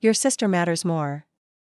Your sister matters more.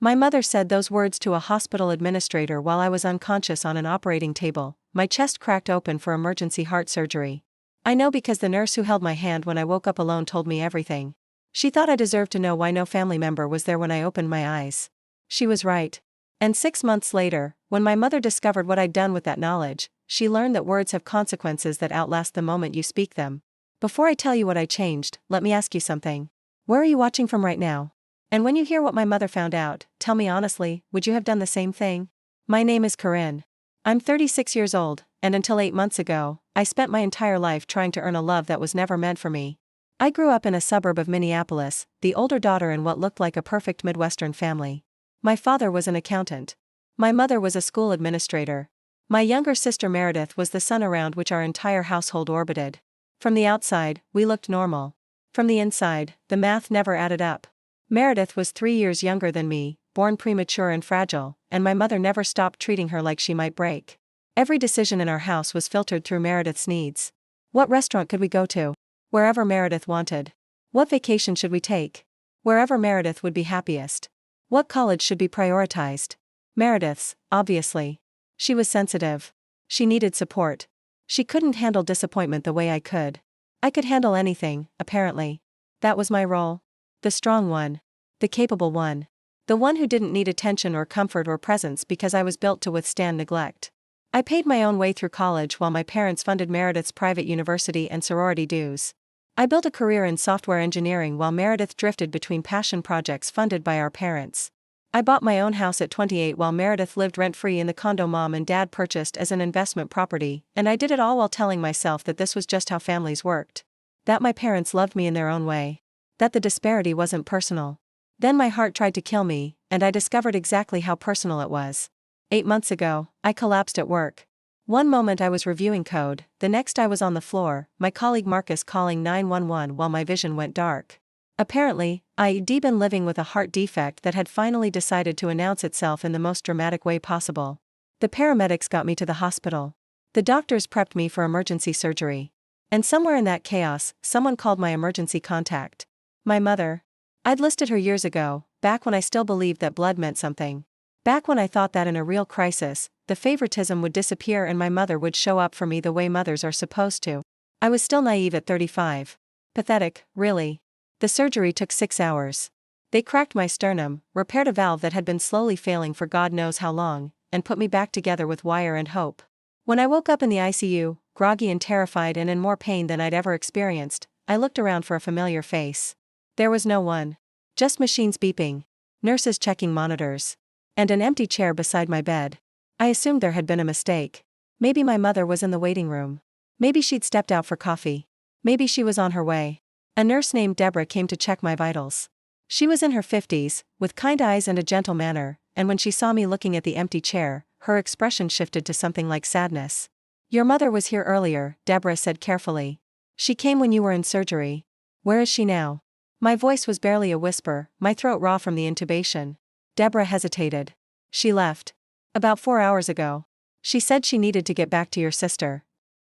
My mother said those words to a hospital administrator while I was unconscious on an operating table, my chest cracked open for emergency heart surgery. I know because the nurse who held my hand when I woke up alone told me everything. She thought I deserved to know why no family member was there when I opened my eyes. She was right. And 6 months later, when my mother discovered what I'd done with that knowledge, she learned that words have consequences that outlast the moment you speak them. Before I tell you what I changed, let me ask you something. Where are you watching from right now? And when you hear what my mother found out, tell me honestly, would you have done the same thing? My name is Corinne. I'm 36 years old, and until 8 months ago, I spent my entire life trying to earn a love that was never meant for me. I grew up in a suburb of Minneapolis, the older daughter in what looked like a perfect Midwestern family. My father was an accountant. My mother was a school administrator. My younger sister Meredith was the sun around which our entire household orbited. From the outside, we looked normal. From the inside, the math never added up. Meredith was 3 years younger than me, born premature and fragile, and my mother never stopped treating her like she might break. Every decision in our house was filtered through Meredith's needs. What restaurant could we go to? Wherever Meredith wanted. What vacation should we take? Wherever Meredith would be happiest. What college should be prioritized? Meredith's, obviously. She was sensitive. She needed support. She couldn't handle disappointment the way I could. I could handle anything, apparently. That was my role. The strong one. The capable one. The one who didn't need attention or comfort or presence because I was built to withstand neglect. I paid my own way through college while my parents funded Meredith's private university and sorority dues. I built a career in software engineering while Meredith drifted between passion projects funded by our parents. I bought my own house at 28 while Meredith lived rent-free in the condo Mom and Dad purchased as an investment property, and I did it all while telling myself that this was just how families worked. That my parents loved me in their own way. That the disparity wasn't personal. Then my heart tried to kill me, and I discovered exactly how personal it was. 8 months ago, I collapsed at work. One moment I was reviewing code, the next I was on the floor, my colleague Marcus calling 911 while my vision went dark. Apparently, I'd been living with a heart defect that had finally decided to announce itself in the most dramatic way possible. The paramedics got me to the hospital. The doctors prepped me for emergency surgery. And somewhere in that chaos, someone called my emergency contact. My mother. I'd listed her years ago, back when I still believed that blood meant something. Back when I thought that in a real crisis, the favoritism would disappear and my mother would show up for me the way mothers are supposed to. I was still naive at 35. Pathetic, really. The surgery took 6 hours. They cracked my sternum, repaired a valve that had been slowly failing for God knows how long, and put me back together with wire and hope. When I woke up in the ICU, groggy and terrified and in more pain than I'd ever experienced, I looked around for a familiar face. There was no one. Just machines beeping. Nurses checking monitors. And an empty chair beside my bed. I assumed there had been a mistake. Maybe my mother was in the waiting room. Maybe she'd stepped out for coffee. Maybe she was on her way. A nurse named Deborah came to check my vitals. She was in her 50s, with kind eyes and a gentle manner, and when she saw me looking at the empty chair, her expression shifted to something like sadness. Your mother was here earlier, Deborah said carefully. She came when you were in surgery. Where is she now? My voice was barely a whisper, my throat raw from the intubation. Deborah hesitated. She left. About 4 hours ago. She said she needed to get back to your sister.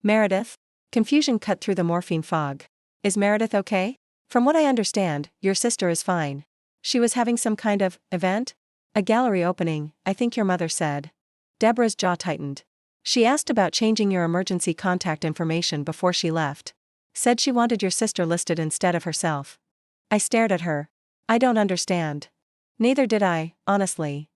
Meredith? Confusion cut through the morphine fog. Is Meredith okay? From what I understand, your sister is fine. She was having some kind of event? A gallery opening, I think your mother said. Deborah's jaw tightened. She asked about changing your emergency contact information before she left. Said she wanted your sister listed instead of herself. I stared at her. I don't understand. Neither did I, honestly.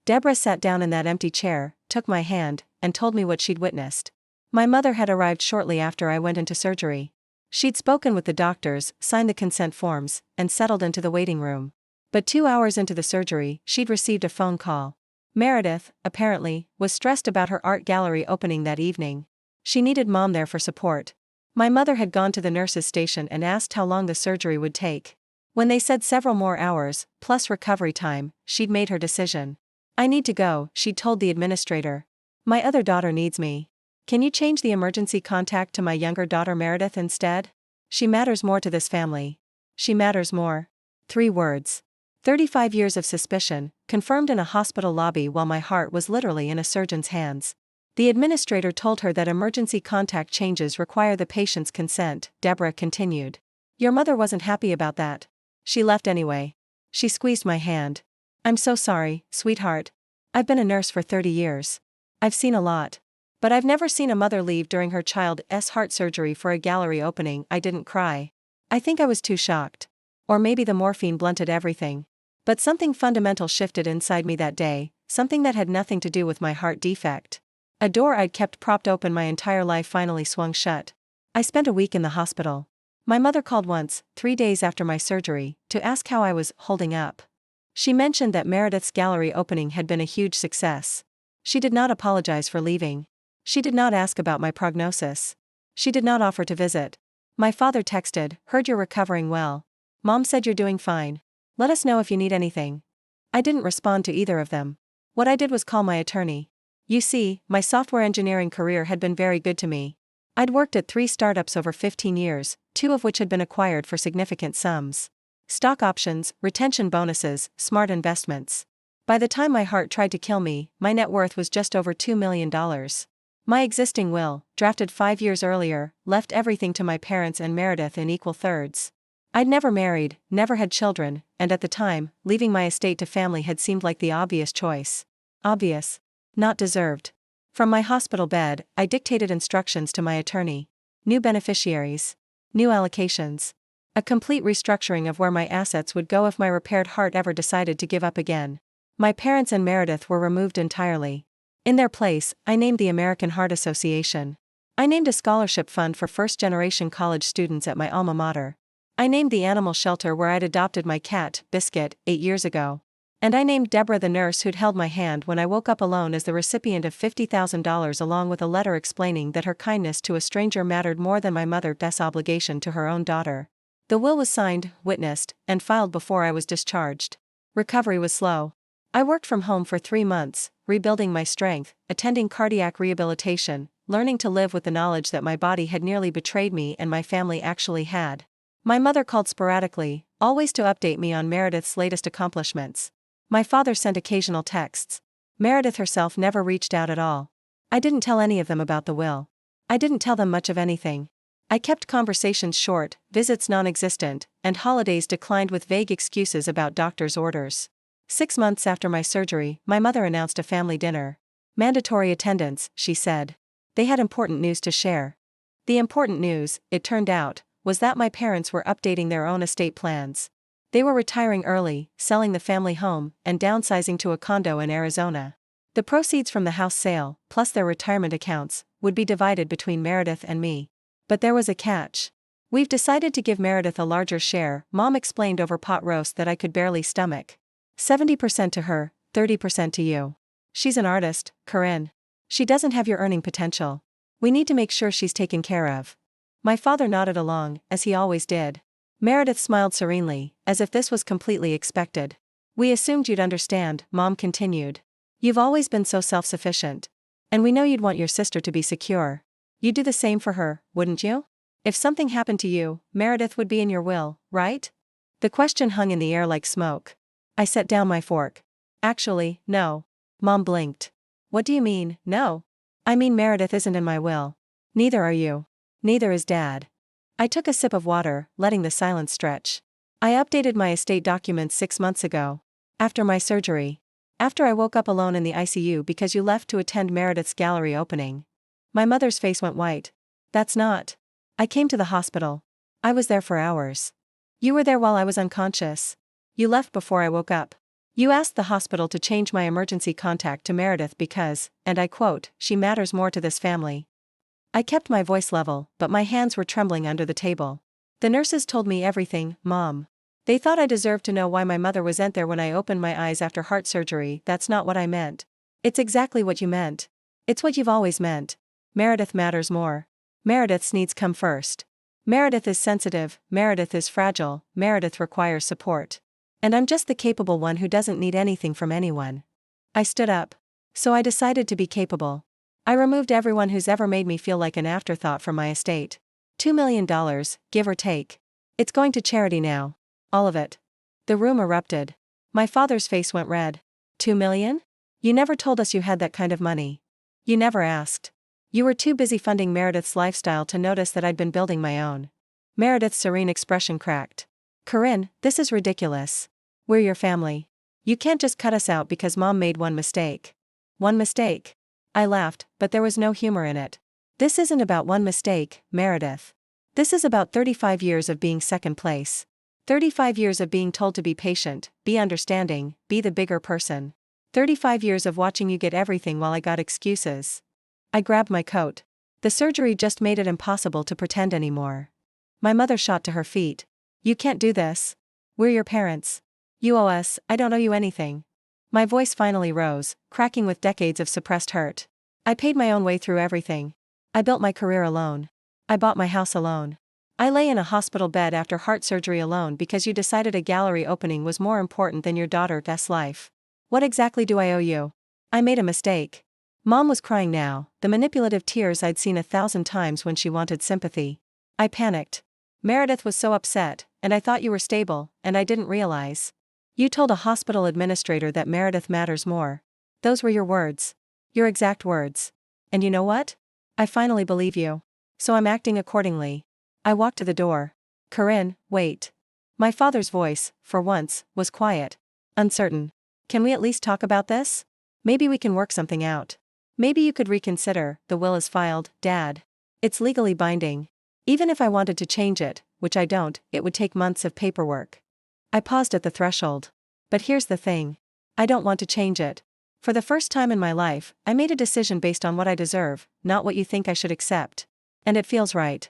Deborah sat down in that empty chair, took my hand, and told me what she'd witnessed. My mother had arrived shortly after I went into surgery. She'd spoken with the doctors, signed the consent forms, and settled into the waiting room. But 2 hours into the surgery, she'd received a phone call. Meredith, apparently, was stressed about her art gallery opening that evening. She needed Mom there for support. My mother had gone to the nurse's station and asked how long the surgery would take. When they said several more hours, plus recovery time, she'd made her decision. I need to go, she'd told the administrator. My other daughter needs me. Can you change the emergency contact to my younger daughter Meredith instead? She matters more to this family. She matters more. 3 words. 35 years of suspicion, confirmed in a hospital lobby while my heart was literally in a surgeon's hands. The administrator told her that emergency contact changes require the patient's consent, Deborah continued. Your mother wasn't happy about that. She left anyway. She squeezed my hand. I'm so sorry, sweetheart. I've been a nurse for 30 years. I've seen a lot. But I've never seen a mother leave during her child's heart surgery for a gallery opening. I didn't cry. I think I was too shocked. Or maybe the morphine blunted everything. But something fundamental shifted inside me that day, something that had nothing to do with my heart defect. A door I'd kept propped open my entire life finally swung shut. I spent a week in the hospital. My mother called once, 3 days after my surgery, to ask how I was holding up. She mentioned that Meredith's gallery opening had been a huge success. She did not apologize for leaving. She did not ask about my prognosis. She did not offer to visit. My father texted, "Heard you're recovering well. Mom said you're doing fine. Let us know if you need anything." I didn't respond to either of them. What I did was call my attorney. You see, my software engineering career had been very good to me. I'd worked at 3 startups over 15 years, 2 of which had been acquired for significant sums. Stock options, retention bonuses, smart investments. By the time my heart tried to kill me, my net worth was just over $2 million. My existing will, drafted 5 years earlier, left everything to my parents and Meredith in equal thirds. I'd never married, never had children, and at the time, leaving my estate to family had seemed like the obvious choice. Obvious. Not deserved. From my hospital bed, I dictated instructions to my attorney. New beneficiaries. New allocations. A complete restructuring of where my assets would go if my repaired heart ever decided to give up again. My parents and Meredith were removed entirely. In their place, I named the American Heart Association. I named a scholarship fund for first-generation college students at my alma mater. I named the animal shelter where I'd adopted my cat, Biscuit, 8 years ago. And I named Deborah the nurse who'd held my hand when I woke up alone as the recipient of $50,000 along with a letter explaining that her kindness to a stranger mattered more than my mother's obligation to her own daughter. The will was signed, witnessed, and filed before I was discharged. Recovery was slow. I worked from home for 3 months, rebuilding my strength, attending cardiac rehabilitation, learning to live with the knowledge that my body had nearly betrayed me and my family actually had. My mother called sporadically, always to update me on Meredith's latest accomplishments. My father sent occasional texts. Meredith herself never reached out at all. I didn't tell any of them about the will. I didn't tell them much of anything. I kept conversations short, visits non-existent, and holidays declined with vague excuses about doctor's orders. 6 months after my surgery, my mother announced a family dinner. Mandatory attendance, she said. They had important news to share. The important news, it turned out, was that my parents were updating their own estate plans. They were retiring early, selling the family home, and downsizing to a condo in Arizona. The proceeds from the house sale, plus their retirement accounts, would be divided between Meredith and me. But there was a catch. We've decided to give Meredith a larger share, Mom explained over pot roast that I could barely stomach. 70% to her, 30% to you. She's an artist, Corinne. She doesn't have your earning potential. We need to make sure she's taken care of. My father nodded along, as he always did. Meredith smiled serenely, as if this was completely expected. We assumed you'd understand, Mom continued. You've always been so self-sufficient. And we know you'd want your sister to be secure. You'd do the same for her, wouldn't you? If something happened to you, Meredith would be in your will, right? The question hung in the air like smoke. I set down my fork. Actually, no. Mom blinked. What do you mean, no? I mean Meredith isn't in my will. Neither are you. Neither is Dad. I took a sip of water, letting the silence stretch. I updated my estate documents 6 months ago. After my surgery. After I woke up alone in the ICU because you left to attend Meredith's gallery opening. My mother's face went white. That's not. I came to the hospital. I was there for hours. You were there while I was unconscious. You left before I woke up. You asked the hospital to change my emergency contact to Meredith because, and I quote, she matters more to this family. I kept my voice level, but my hands were trembling under the table. The nurses told me everything, Mom. They thought I deserved to know why my mother wasn't there when I opened my eyes after heart surgery. That's not what I meant. It's exactly what you meant. It's what you've always meant. Meredith matters more. Meredith's needs come first. Meredith is sensitive, Meredith is fragile, Meredith requires support. And I'm just the capable one who doesn't need anything from anyone. I stood up. So I decided to be capable. I removed everyone who's ever made me feel like an afterthought from my estate. $2 million, give or take. It's going to charity now. All of it. The room erupted. My father's face went red. $2 million? You never told us you had that kind of money. You never asked. You were too busy funding Meredith's lifestyle to notice that I'd been building my own. Meredith's serene expression cracked. Corinne, this is ridiculous. We're your family. You can't just cut us out because mom made one mistake. One mistake? I laughed, but there was no humor in it. This isn't about one mistake, Meredith. This is about 35 years of being second place. 35 years of being told to be patient, be understanding, be the bigger person. 35 years of watching you get everything while I got excuses. I grabbed my coat. The surgery just made it impossible to pretend anymore. My mother shot to her feet. You can't do this. We're your parents. You owe us, I don't owe you anything. My voice finally rose, cracking with decades of suppressed hurt. I paid my own way through everything. I built my career alone. I bought my house alone. I lay in a hospital bed after heart surgery alone because you decided a gallery opening was more important than your daughter's life. What exactly do I owe you? I made a mistake. Mom was crying now, the manipulative tears I'd seen 1,000 times when she wanted sympathy. I panicked. Meredith was so upset, and I thought you were stable, and I didn't realize. You told a hospital administrator that Meredith matters more. Those were your words. Your exact words. And you know what? I finally believe you. So I'm acting accordingly. I walked to the door. Corinne, wait. My father's voice, for once, was quiet. Uncertain. Can we at least talk about this? Maybe we can work something out. Maybe you could reconsider. The will is filed, Dad. It's legally binding. Even if I wanted to change it, which I don't, it would take months of paperwork. I paused at the threshold. But here's the thing. I don't want to change it. For the first time in my life, I made a decision based on what I deserve, not what you think I should accept. And it feels right.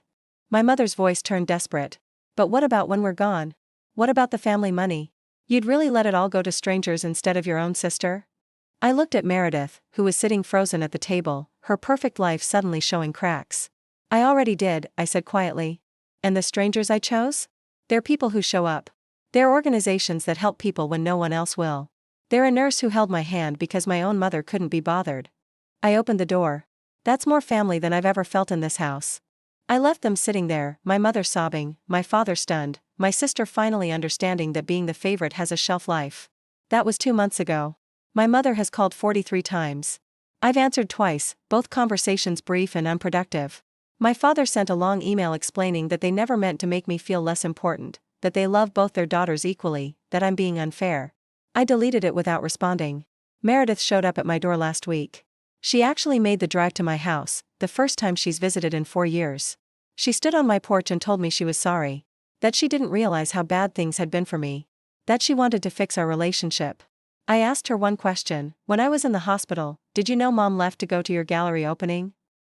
My mother's voice turned desperate. But what about when we're gone? What about the family money? You'd really let it all go to strangers instead of your own sister? I looked at Meredith, who was sitting frozen at the table, her perfect life suddenly showing cracks. I already did, I said quietly. And the strangers I chose? They're people who show up. They're organizations that help people when no one else will. They're a nurse who held my hand because my own mother couldn't be bothered. I opened the door. That's more family than I've ever felt in this house. I left them sitting there, my mother sobbing, my father stunned, my sister finally understanding that being the favorite has a shelf life. That was 2 months ago. My mother has called 43 times. I've answered twice, both conversations brief and unproductive. My father sent a long email explaining that they never meant to make me feel less important, that they love both their daughters equally, that I'm being unfair. I deleted it without responding. Meredith showed up at my door last week. She actually made the drive to my house, the first time she's visited in 4 years. She stood on my porch and told me she was sorry. That she didn't realize how bad things had been for me. That she wanted to fix our relationship. I asked her one question. When I was in the hospital, did you know Mom left to go to your gallery opening?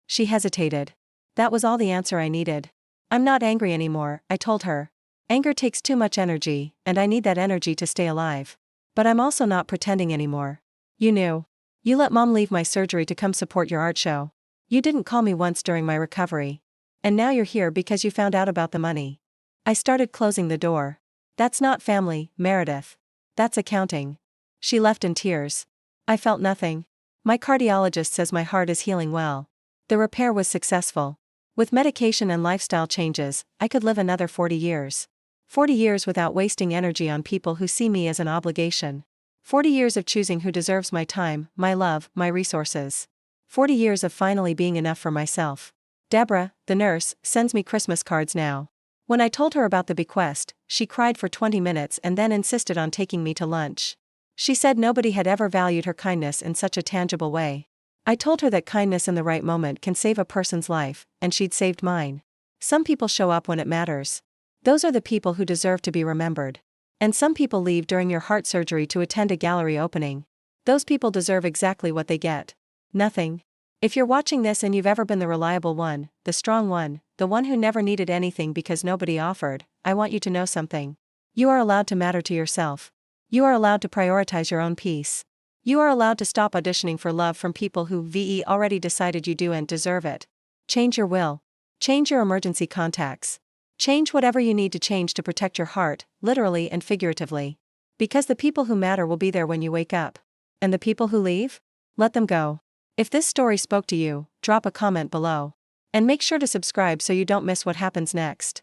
She hesitated. That was all the answer I needed. I'm not angry anymore, I told her. Anger takes too much energy, and I need that energy to stay alive. But I'm also not pretending anymore. You knew. You let Mom leave my surgery to come support your art show. You didn't call me once during my recovery. And now you're here because you found out about the money. I started closing the door. That's not family, Meredith. That's accounting. She left in tears. I felt nothing. My cardiologist says my heart is healing well. The repair was successful. With medication and lifestyle changes, I could live another 40 years. 40 years without wasting energy on people who see me as an obligation. 40 years of choosing who deserves my time, my love, my resources. 40 years of finally being enough for myself. Deborah, the nurse, sends me Christmas cards now. When I told her about the bequest, she cried for 20 minutes and then insisted on taking me to lunch. She said nobody had ever valued her kindness in such a tangible way. I told her that kindness in the right moment can save a person's life, and she'd saved mine. Some people show up when it matters. Those are the people who deserve to be remembered. And some people leave during your heart surgery to attend a gallery opening. Those people deserve exactly what they get. Nothing. If you're watching this and you've ever been the reliable one, the strong one, the one who never needed anything because nobody offered, I want you to know something. You are allowed to matter to yourself. You are allowed to prioritize your own peace. You are allowed to stop auditioning for love from people who already decided you do and deserve it. Change your will. Change your emergency contacts. Change whatever you need to change to protect your heart, literally and figuratively. Because the people who matter will be there when you wake up. And the people who leave? Let them go. If this story spoke to you, drop a comment below. And make sure to subscribe so you don't miss what happens next.